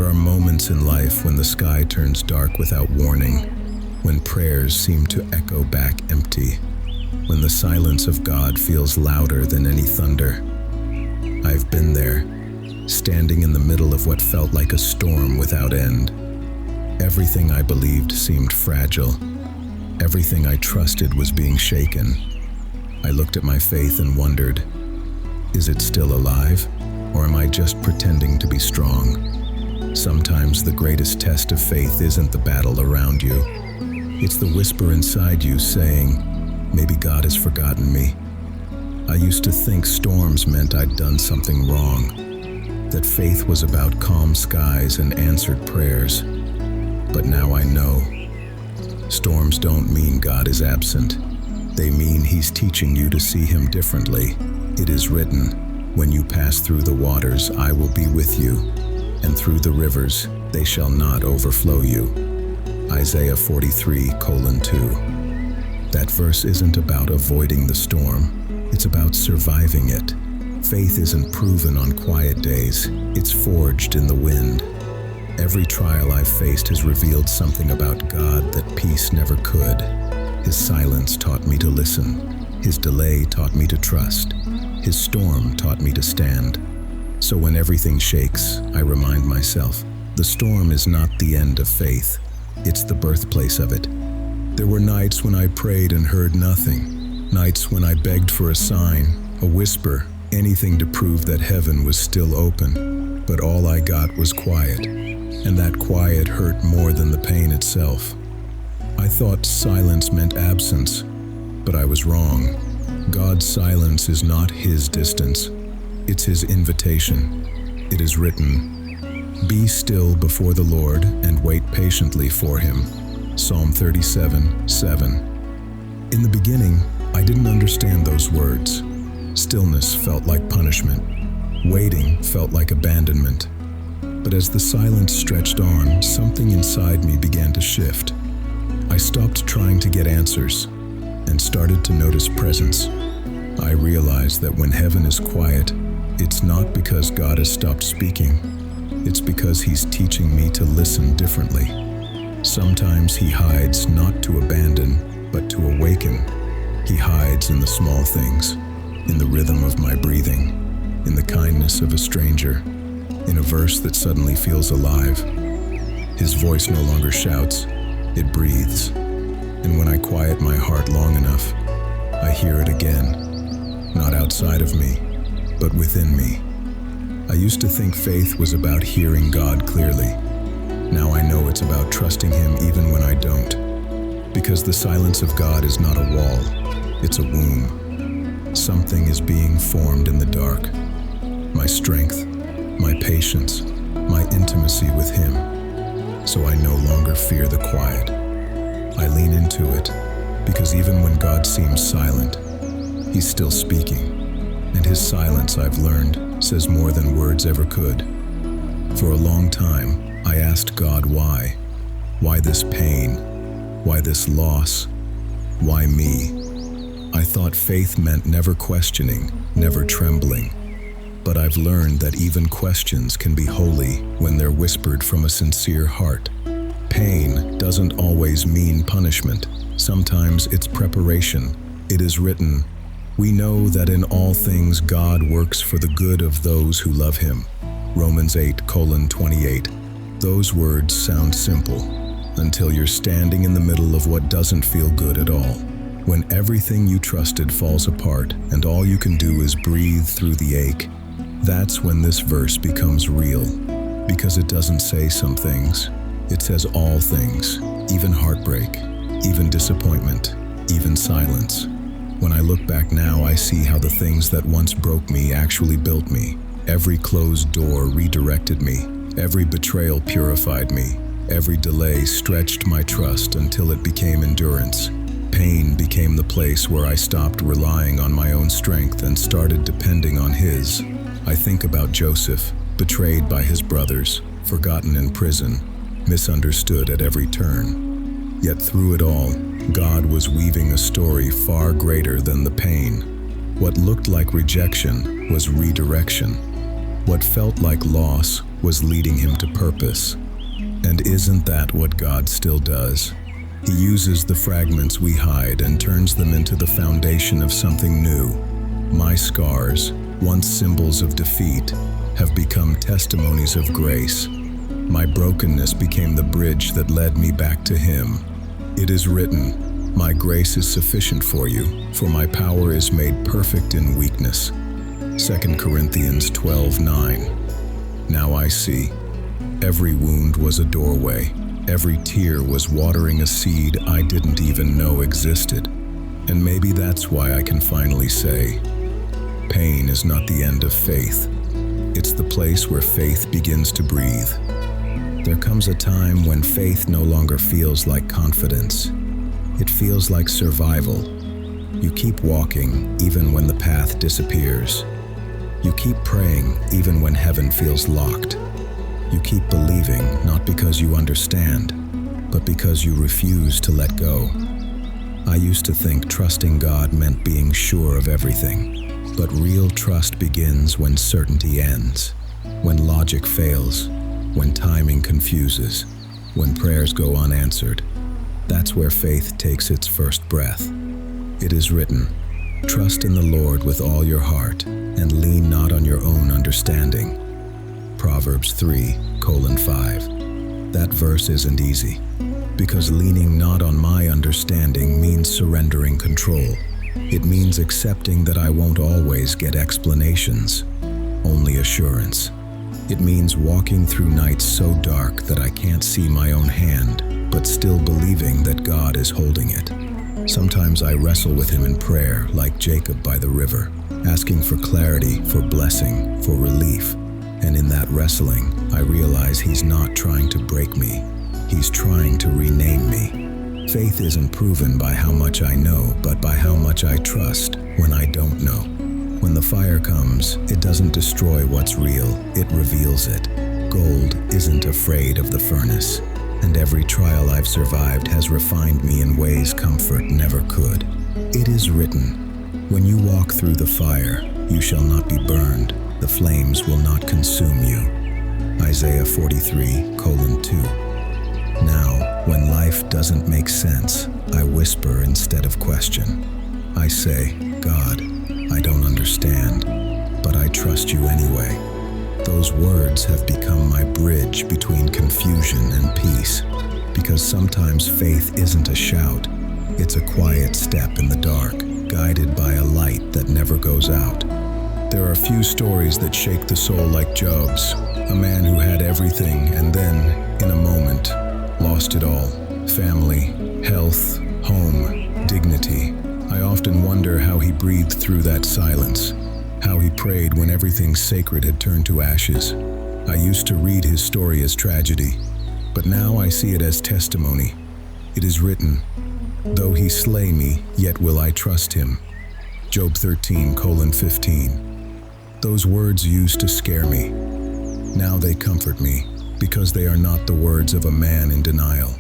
are moments in life when the sky turns dark without warning, when prayers seem to echo back empty, when the silence of God feels louder than any thunder. I've been there, standing in the middle of what felt like a storm without end. Everything I believed seemed fragile. Everything I trusted was being shaken. I looked at my faith and wondered, is it still alive, or am I just pretending to be strong? Sometimes the greatest test of faith isn't the battle around you. It's the whisper inside you saying, maybe God has forgotten me. I used to think storms meant I'd done something wrong, that faith was about calm skies and answered prayers. But now I know. Storms don't mean God is absent. They mean He's teaching you to see Him differently. It is written, when you pass through the waters, I will be with you, and through the rivers, they shall not overflow you. Isaiah 43:2. That verse isn't about avoiding the storm. It's about surviving it. Faith isn't proven on quiet days. It's forged in the wind. Every trial I've faced has revealed something about God that peace never could. His silence taught me to listen. His delay taught me to trust. His storm taught me to stand. So when everything shakes, I remind myself, the storm is not the end of faith. It's the birthplace of it. There were nights when I prayed and heard nothing. Nights when I begged for a sign, a whisper, anything to prove that heaven was still open. But all I got was quiet. And that quiet hurt more than the pain itself. I thought silence meant absence, but I was wrong. God's silence is not His distance. It's His invitation. It is written, be still before the Lord and wait patiently for Him. Psalm 37:7. In the beginning, I didn't understand those words. Stillness felt like punishment. Waiting felt like abandonment. But as the silence stretched on, something inside me began to shift. I stopped trying to get answers and started to notice presence. I realized that when heaven is quiet, it's not because God has stopped speaking. It's because He's teaching me to listen differently. Sometimes He hides not to abandon, but to awaken. He hides in the small things, in the rhythm of my breathing, in the kindness of a stranger, in a verse that suddenly feels alive. His voice no longer shouts, it breathes. And when I quiet my heart long enough, I hear it again, not outside of me, but within me. I used to think faith was about hearing God clearly. Now I know it's about trusting Him even when I don't. Because the silence of God is not a wall, it's a womb. Something is being formed in the dark. My strength, my patience, my intimacy with Him. So I no longer fear the quiet. I lean into it, because even when God seems silent, He's still speaking. And His silence, I've learned, says more than words ever could. For a long time, I asked God why. Why this pain? Why this loss? Why me? I thought faith meant never questioning, never trembling. But I've learned that even questions can be holy when they're whispered from a sincere heart. Pain doesn't always mean punishment. Sometimes it's preparation. It is written, we know that in all things God works for the good of those who love Him. Romans 8:28. Those words sound simple until you're standing in the middle of what doesn't feel good at all. When everything you trusted falls apart and all you can do is breathe through the ache, that's when this verse becomes real. Because it doesn't say some things. It says all things, even heartbreak, even disappointment, even silence. When I look back now, I see how the things that once broke me actually built me. Every closed door redirected me. Every betrayal purified me. Every delay stretched my trust until it became endurance. Pain became the place where I stopped relying on my own strength and started depending on His. I think about Joseph, betrayed by his brothers, forgotten in prison, misunderstood at every turn. Yet through it all, God was weaving a story far greater than the pain. What looked like rejection was redirection. What felt like loss was leading him to purpose. And isn't that what God still does? He uses the fragments we hide and turns them into the foundation of something new. My scars, once symbols of defeat, have become testimonies of grace. My brokenness became the bridge that led me back to Him. It is written, "My grace is sufficient for you, for my power is made perfect in weakness." 2 Corinthians 12:9. Now I see. Every wound was a doorway. Every tear was watering a seed I didn't even know existed. And maybe that's why I can finally say, pain is not the end of faith. It's the place where faith begins to breathe. There comes a time when faith no longer feels like confidence. It feels like survival. You keep walking even when the path disappears. You keep praying even when heaven feels locked. You keep believing not because you understand, but because you refuse to let go. I used to think trusting God meant being sure of everything, but real trust begins when certainty ends, when logic fails, when timing confuses, when prayers go unanswered. That's where faith takes its first breath. It is written, "Trust in the Lord with all your heart, and lean not on your own understanding." Proverbs 3:5. That verse isn't easy, because leaning not on my understanding means surrendering control. It means accepting that I won't always get explanations, only assurance. It means walking through nights so dark that I can't see my own hand, but still believing that God is holding it. Sometimes I wrestle with Him in prayer, like Jacob by the river, asking for clarity, for blessing, for relief. And in that wrestling, I realize He's not trying to break me. He's trying to rename me. Faith isn't proven by how much I know, but by how much I trust when I don't know. When the fire comes, it doesn't destroy what's real, it reveals it. Gold isn't afraid of the furnace, and every trial I've survived has refined me in ways comfort never could. It is written, "When you walk through the fire, you shall not be burned. The flames will not consume you." Isaiah 43:2. Now, when life doesn't make sense, I whisper instead of question. I say, "God, I don't understand, but I trust you anyway." Those words have become my bridge between confusion and peace, because sometimes faith isn't a shout, it's a quiet step in the dark, guided by a light that never goes out. There are few stories that shake the soul like Job's, a man who had everything and then, in a moment, lost it all. Family, health, home, dignity. I often wonder how he breathed through that silence, how he prayed when everything sacred had turned to ashes. I used to read his story as tragedy, but now I see it as testimony. It is written, "Though he slay me, yet will I trust him." Job 13:15. Those words used to scare me. Now they comfort me, because they are not the words of a man in denial.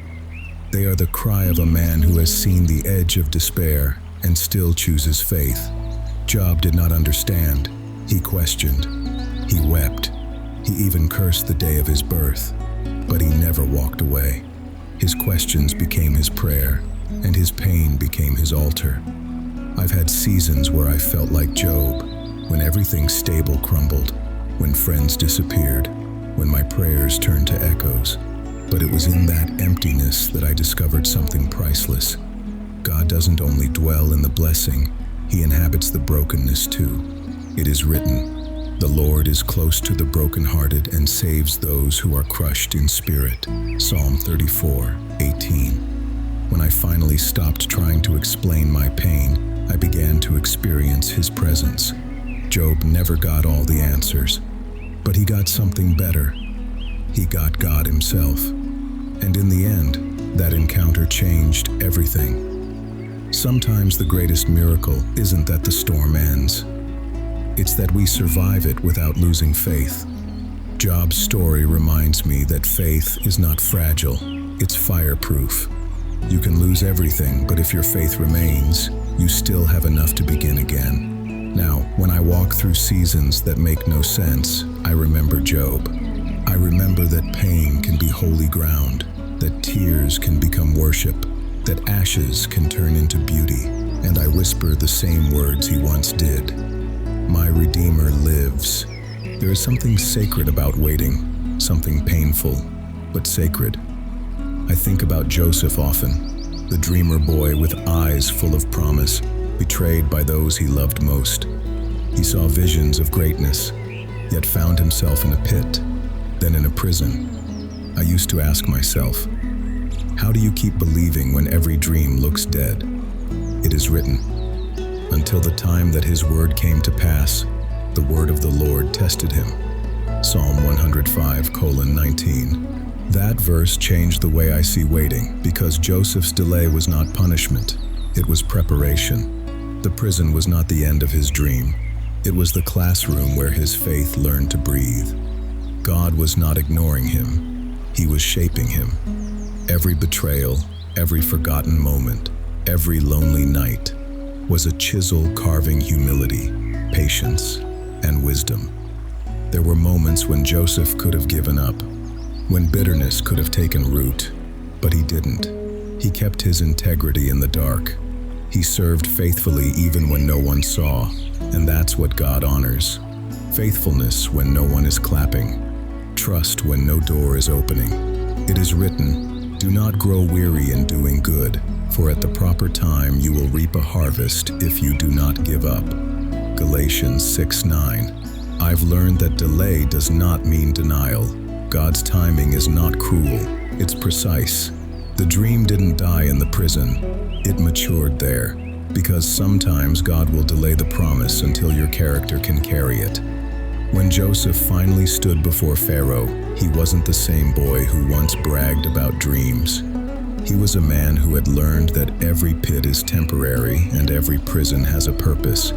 They are the cry of a man who has seen the edge of despair and still chooses faith. Job did not understand. He questioned. He wept. He even cursed the day of his birth. But he never walked away. His questions became his prayer, and his pain became his altar. I've had seasons where I felt like Job, when everything stable crumbled, when friends disappeared, when my prayers turned to echoes. But it was in that emptiness that I discovered something priceless. God doesn't only dwell in the blessing, He inhabits the brokenness too. It is written, "The Lord is close to the brokenhearted and saves those who are crushed in spirit." Psalm 34:18. When I finally stopped trying to explain my pain, I began to experience His presence. Job never got all the answers, but he got something better. He got God Himself. And in the end, that encounter changed everything. Sometimes the greatest miracle isn't that the storm ends. It's that we survive it without losing faith. Job's story reminds me that faith is not fragile, it's fireproof. You can lose everything, but if your faith remains, you still have enough to begin again. Now, when I walk through seasons that make no sense, I remember Job. I remember that pain can be holy ground, that tears can become worship, that ashes can turn into beauty, and I whisper the same words he once did. My Redeemer lives. There is something sacred about waiting, something painful, but sacred. I think about Joseph often, the dreamer boy with eyes full of promise, betrayed by those he loved most. He saw visions of greatness, yet found himself in a pit, then in a prison. I used to ask myself, how do you keep believing when every dream looks dead? It is written, until the time that his word came to pass, the word of the Lord tested him. Psalm 105:19. That verse changed the way I see waiting, because Joseph's delay was not punishment, it was preparation. The prison was not the end of his dream. It was the classroom where his faith learned to breathe. God was not ignoring him. He was shaping him. Every betrayal, every forgotten moment, every lonely night was a chisel carving humility, patience, and wisdom. There were moments when Joseph could have given up, when bitterness could have taken root, but he didn't. He kept his integrity in the dark. He served faithfully even when no one saw, and that's what God honors. Faithfulness when no one is clapping. Trust when no door is opening. It is written, do not grow weary in doing good, for at the proper time you will reap a harvest if you do not give up. Galatians 6:9. I've learned that delay does not mean denial. God's timing is not cruel, it's precise. The dream didn't die in the prison, it matured there, because sometimes God will delay the promise until your character can carry it. When Joseph finally stood before Pharaoh, he wasn't the same boy who once bragged about dreams. He was a man who had learned that every pit is temporary and every prison has a purpose.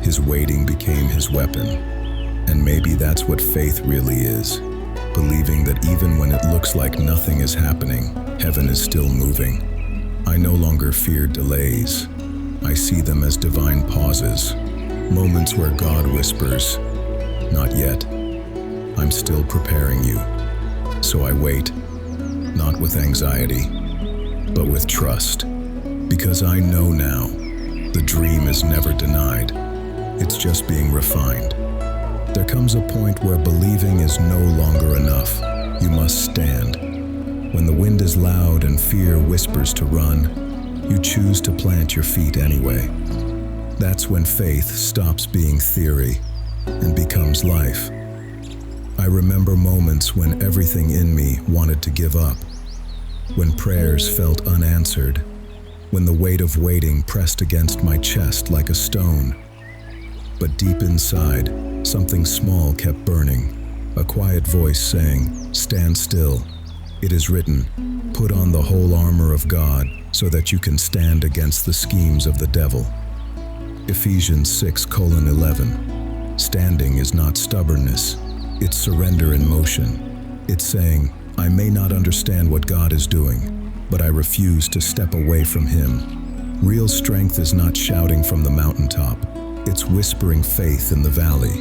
His waiting became his weapon. And maybe that's what faith really is. Believing that even when it looks like nothing is happening, heaven is still moving. I no longer fear delays. I see them as divine pauses, moments where God whispers, not yet. I'm still preparing you. So I wait, not with anxiety, but with trust. Because I know now, the dream is never denied. It's just being refined. There comes a point where believing is no longer enough. You must stand. When the wind is loud and fear whispers to run, you choose to plant your feet anyway. That's when faith stops being theory and becomes life. I remember moments when everything in me wanted to give up, when prayers felt unanswered, when the weight of waiting pressed against my chest like a stone. But deep inside, something small kept burning, a quiet voice saying, stand still. It is written, put on the whole armor of God so that you can stand against the schemes of the devil. Ephesians 6:11. Standing is not stubbornness, it's surrender in motion. It's saying, I may not understand what God is doing, but I refuse to step away from Him. Real strength is not shouting from the mountaintop, it's whispering faith in the valley.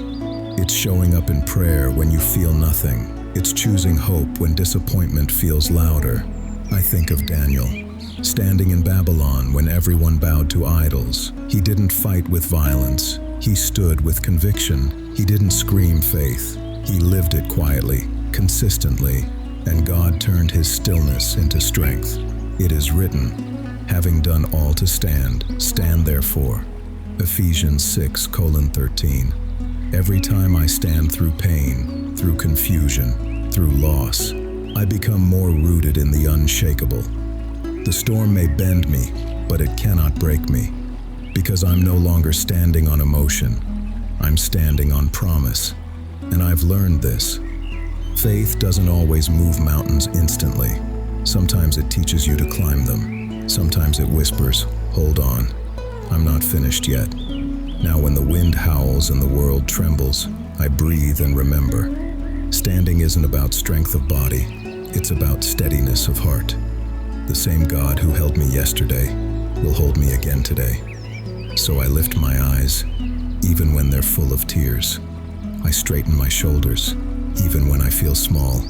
It's showing up in prayer when you feel nothing. It's choosing hope when disappointment feels louder. I think of Daniel, standing in Babylon when everyone bowed to idols. He didn't fight with violence. He stood with conviction. He didn't scream faith. He lived it quietly, consistently, and God turned his stillness into strength. It is written, having done all to stand, stand therefore. Ephesians 6:13. Every time I stand through pain, through confusion, through loss, I become more rooted in the unshakable. The storm may bend me, but it cannot break me, because I'm no longer standing on emotion. I'm standing on promise. And I've learned this. Faith doesn't always move mountains instantly. Sometimes it teaches you to climb them. Sometimes it whispers, hold on, I'm not finished yet. Now when the wind howls and the world trembles, I breathe and remember. Standing isn't about strength of body, it's about steadiness of heart. The same God who held me yesterday will hold me again today. So I lift my eyes, even when they're full of tears. I straighten my shoulders, even when I feel small,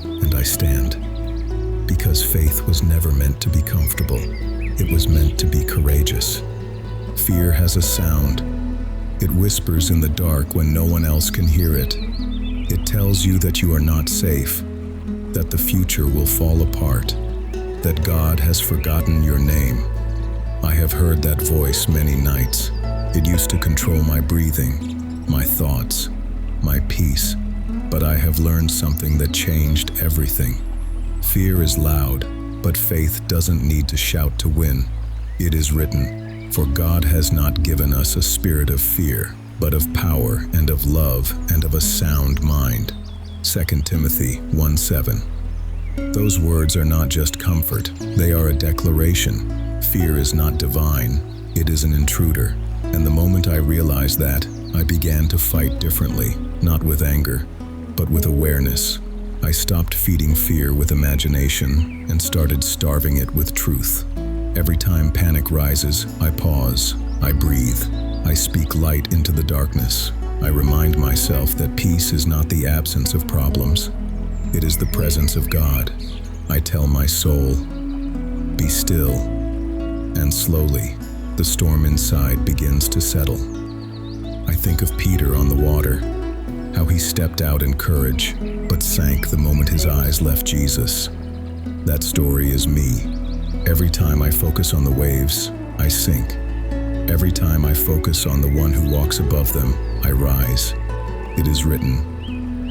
and I stand. Because faith was never meant to be comfortable. It was meant to be courageous. Fear has a sound. It whispers in the dark when no one else can hear it. It tells you that you are not safe, that the future will fall apart, that God has forgotten your name. I have heard that voice many nights. It used to control my breathing, my thoughts, my peace. But I have learned something that changed everything. Fear is loud, but faith doesn't need to shout to win. It is written, "For God has not given us a spirit of fear, but of power and of love and of a sound mind." 2 Timothy 1:7. Those words are not just comfort, they are a declaration. Fear is not divine, it is an intruder. And the moment I realized that, I began to fight differently, not with anger, but with awareness. I stopped feeding fear with imagination and started starving it with truth. Every time panic rises, I pause, I breathe, I speak light into the darkness. I remind myself that peace is not the absence of problems. It is the presence of God. I tell my soul, "Be still." And slowly, the storm inside begins to settle. I think of Peter on the water, how he stepped out in courage, but sank the moment his eyes left Jesus. That story is me. Every time I focus on the waves, I sink. Every time I focus on the one who walks above them, I rise. It is written,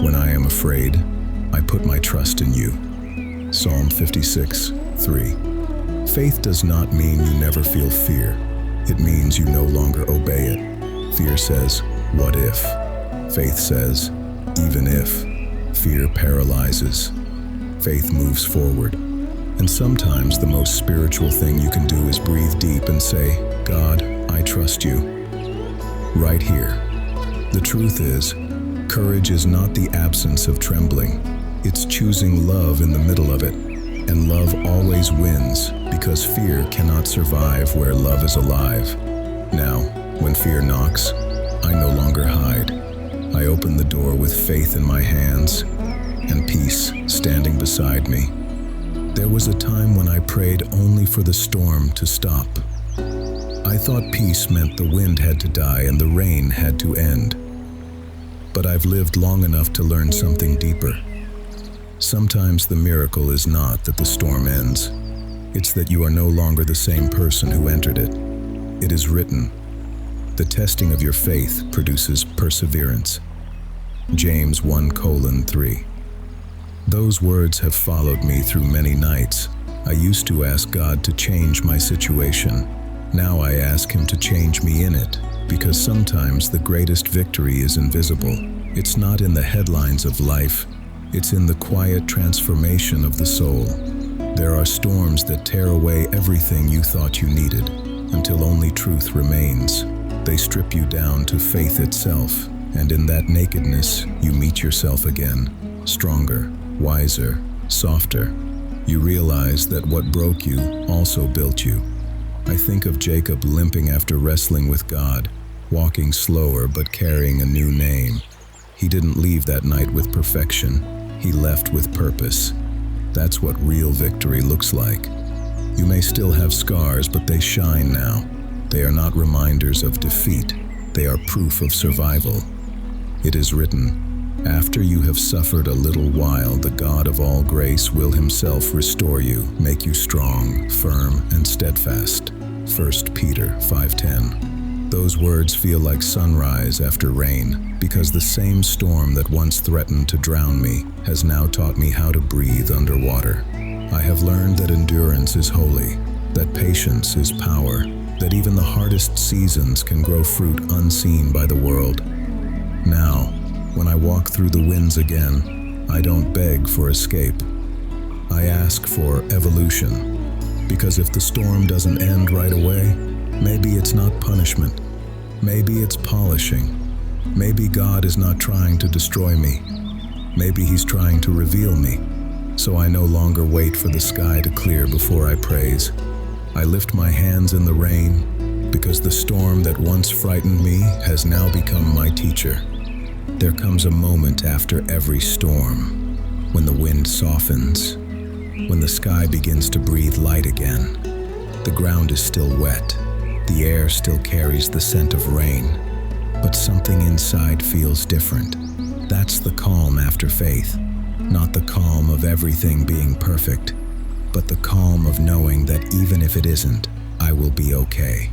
"When I am afraid, I put my trust in you." Psalm 56:3. Faith does not mean you never feel fear. It means you no longer obey it. Fear says, "What if?" Faith says, "Even if." Fear paralyzes. Faith moves forward. And sometimes the most spiritual thing you can do is breathe deep and say, "God, I trust you." Right here. The truth is, courage is not the absence of trembling. It's choosing love in the middle of it. And love always wins, because fear cannot survive where love is alive. Now, when fear knocks, I no longer hide. I open the door with faith in my hands and peace standing beside me. There was a time when I prayed only for the storm to stop. I thought peace meant the wind had to die and the rain had to end. But I've lived long enough to learn something deeper. Sometimes the miracle is not that the storm ends. It's that you are no longer the same person who entered it. It is written, "The testing of your faith produces perseverance." James 1:3. Those words have followed me through many nights. I used to ask God to change my situation. Now I ask Him to change me in it, because sometimes the greatest victory is invisible. It's not in the headlines of life. It's in the quiet transformation of the soul. There are storms that tear away everything you thought you needed, until only truth remains. They strip you down to faith itself, and in that nakedness, you meet yourself again, stronger, wiser, softer. You realize that what broke you also built you. I think of Jacob limping after wrestling with God, walking slower but carrying a new name. He didn't leave that night with perfection. He left with purpose. That's what real victory looks like. You may still have scars, but they shine now. They are not reminders of defeat. They are proof of survival. It is written, "After you have suffered a little while, the God of all grace will Himself restore you, make you strong, firm, and steadfast." 1 Peter 5:10. Those words feel like sunrise after rain, because the same storm that once threatened to drown me has now taught me how to breathe underwater. I have learned that endurance is holy, that patience is power, that even the hardest seasons can grow fruit unseen by the world. Now, when I walk through the winds again, I don't beg for escape. I ask for evolution, because if the storm doesn't end right away, maybe it's not punishment. Maybe it's polishing. Maybe God is not trying to destroy me. Maybe He's trying to reveal me. So I no longer wait for the sky to clear before I praise. I lift my hands in the rain, because the storm that once frightened me has now become my teacher. There comes a moment after every storm, when the wind softens, when the sky begins to breathe light again. The ground is still wet, the air still carries the scent of rain, but something inside feels different. That's the calm after faith, not the calm of everything being perfect, but the calm of knowing that even if it isn't, I will be okay.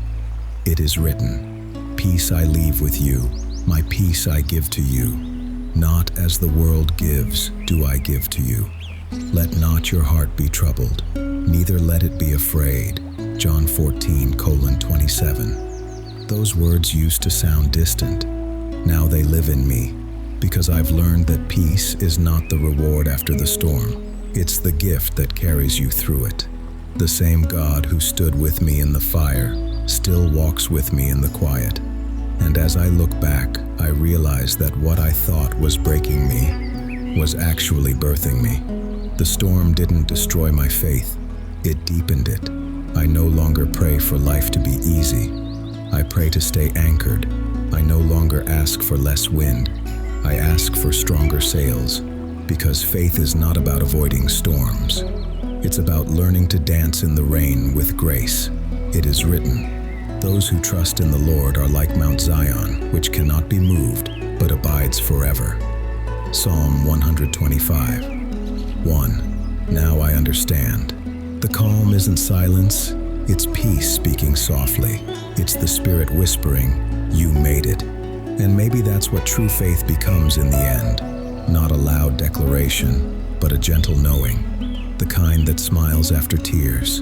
It is written, "Peace I leave with you, my peace I give to you. Not as the world gives, do I give to you. Let not your heart be troubled, neither let it be afraid." John 14:27. Those words used to sound distant. Now they live in me, because I've learned that peace is not the reward after the storm. It's the gift that carries you through it. The same God who stood with me in the fire still walks with me in the quiet. And as I look back, I realize that what I thought was breaking me was actually birthing me. The storm didn't destroy my faith, it deepened it. I no longer pray for life to be easy. I pray to stay anchored. I no longer ask for less wind. I ask for stronger sails, because faith is not about avoiding storms. It's about learning to dance in the rain with grace. It is written, "Those who trust in the Lord are like Mount Zion, which cannot be moved, but abides forever." Psalm 125:1. Now I understand. The calm isn't silence, it's peace speaking softly. It's the Spirit whispering, "You made it." And maybe that's what true faith becomes in the end. Not a loud declaration, but a gentle knowing. The kind that smiles after tears.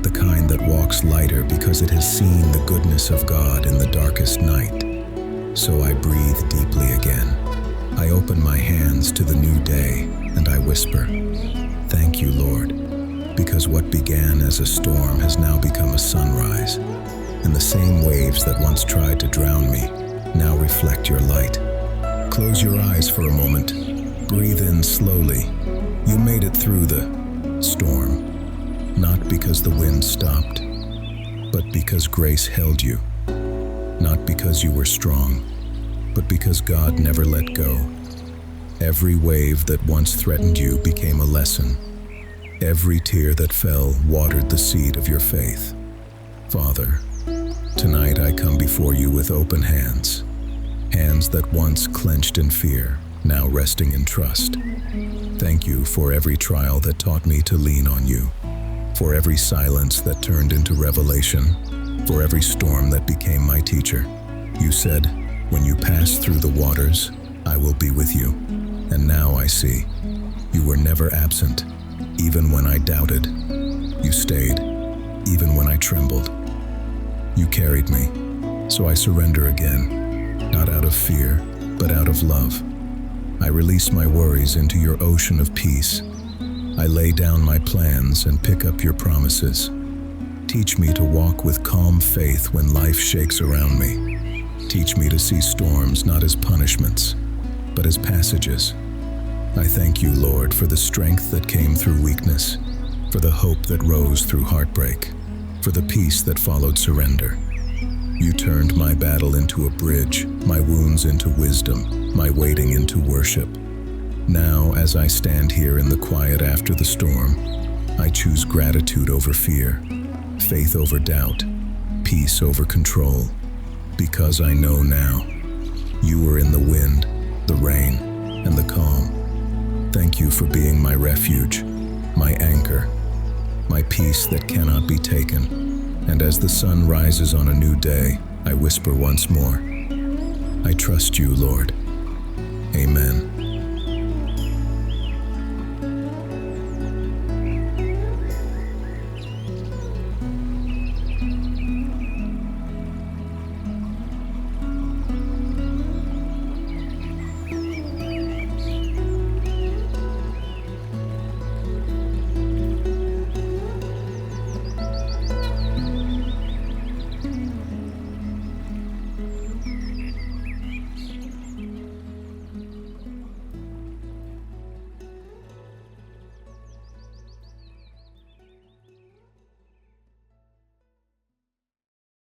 The kind that walks lighter because it has seen the goodness of God in the darkest night. So I breathe deeply again. I open my hands to the new day, and I whisper, "Thank you, Lord," because what began as a storm has now become a sunrise, and the same waves that once tried to drown me now reflect your light. Close your eyes for a moment. Breathe in slowly. You made it through the storm, not because the wind stopped, but because grace held you. Not because you were strong, but because God never let go. Every wave that once threatened you became a lesson. Every tear that fell watered the seed of your faith. Father, tonight I come before you with open hands. Hands that once clenched in fear, now resting in trust. Thank you for every trial that taught me to lean on you, for every silence that turned into revelation, for every storm that became my teacher. You said, "When you pass through the waters, I will be with you." And now I see, you were never absent. Even when I doubted, you stayed. Even when I trembled, you carried me. So I surrender again. Not out of fear, but out of love. I release my worries into your ocean of peace. I lay down my plans and pick up your promises. Teach me to walk with calm faith when life shakes around me. Teach me to see storms not as punishments, but as passages. I thank you, Lord, for the strength that came through weakness, for the hope that rose through heartbreak, for the peace that followed surrender. You turned my battle into a bridge, my wounds into wisdom, my waiting into worship. Now, as I stand here in the quiet after the storm, I choose gratitude over fear, faith over doubt, peace over control, because I know now, you were in the wind, the rain, and the calm. Thank you for being my refuge, my anchor, my peace that cannot be taken. And as the sun rises on a new day, I whisper once more, I trust you, Lord. Amen.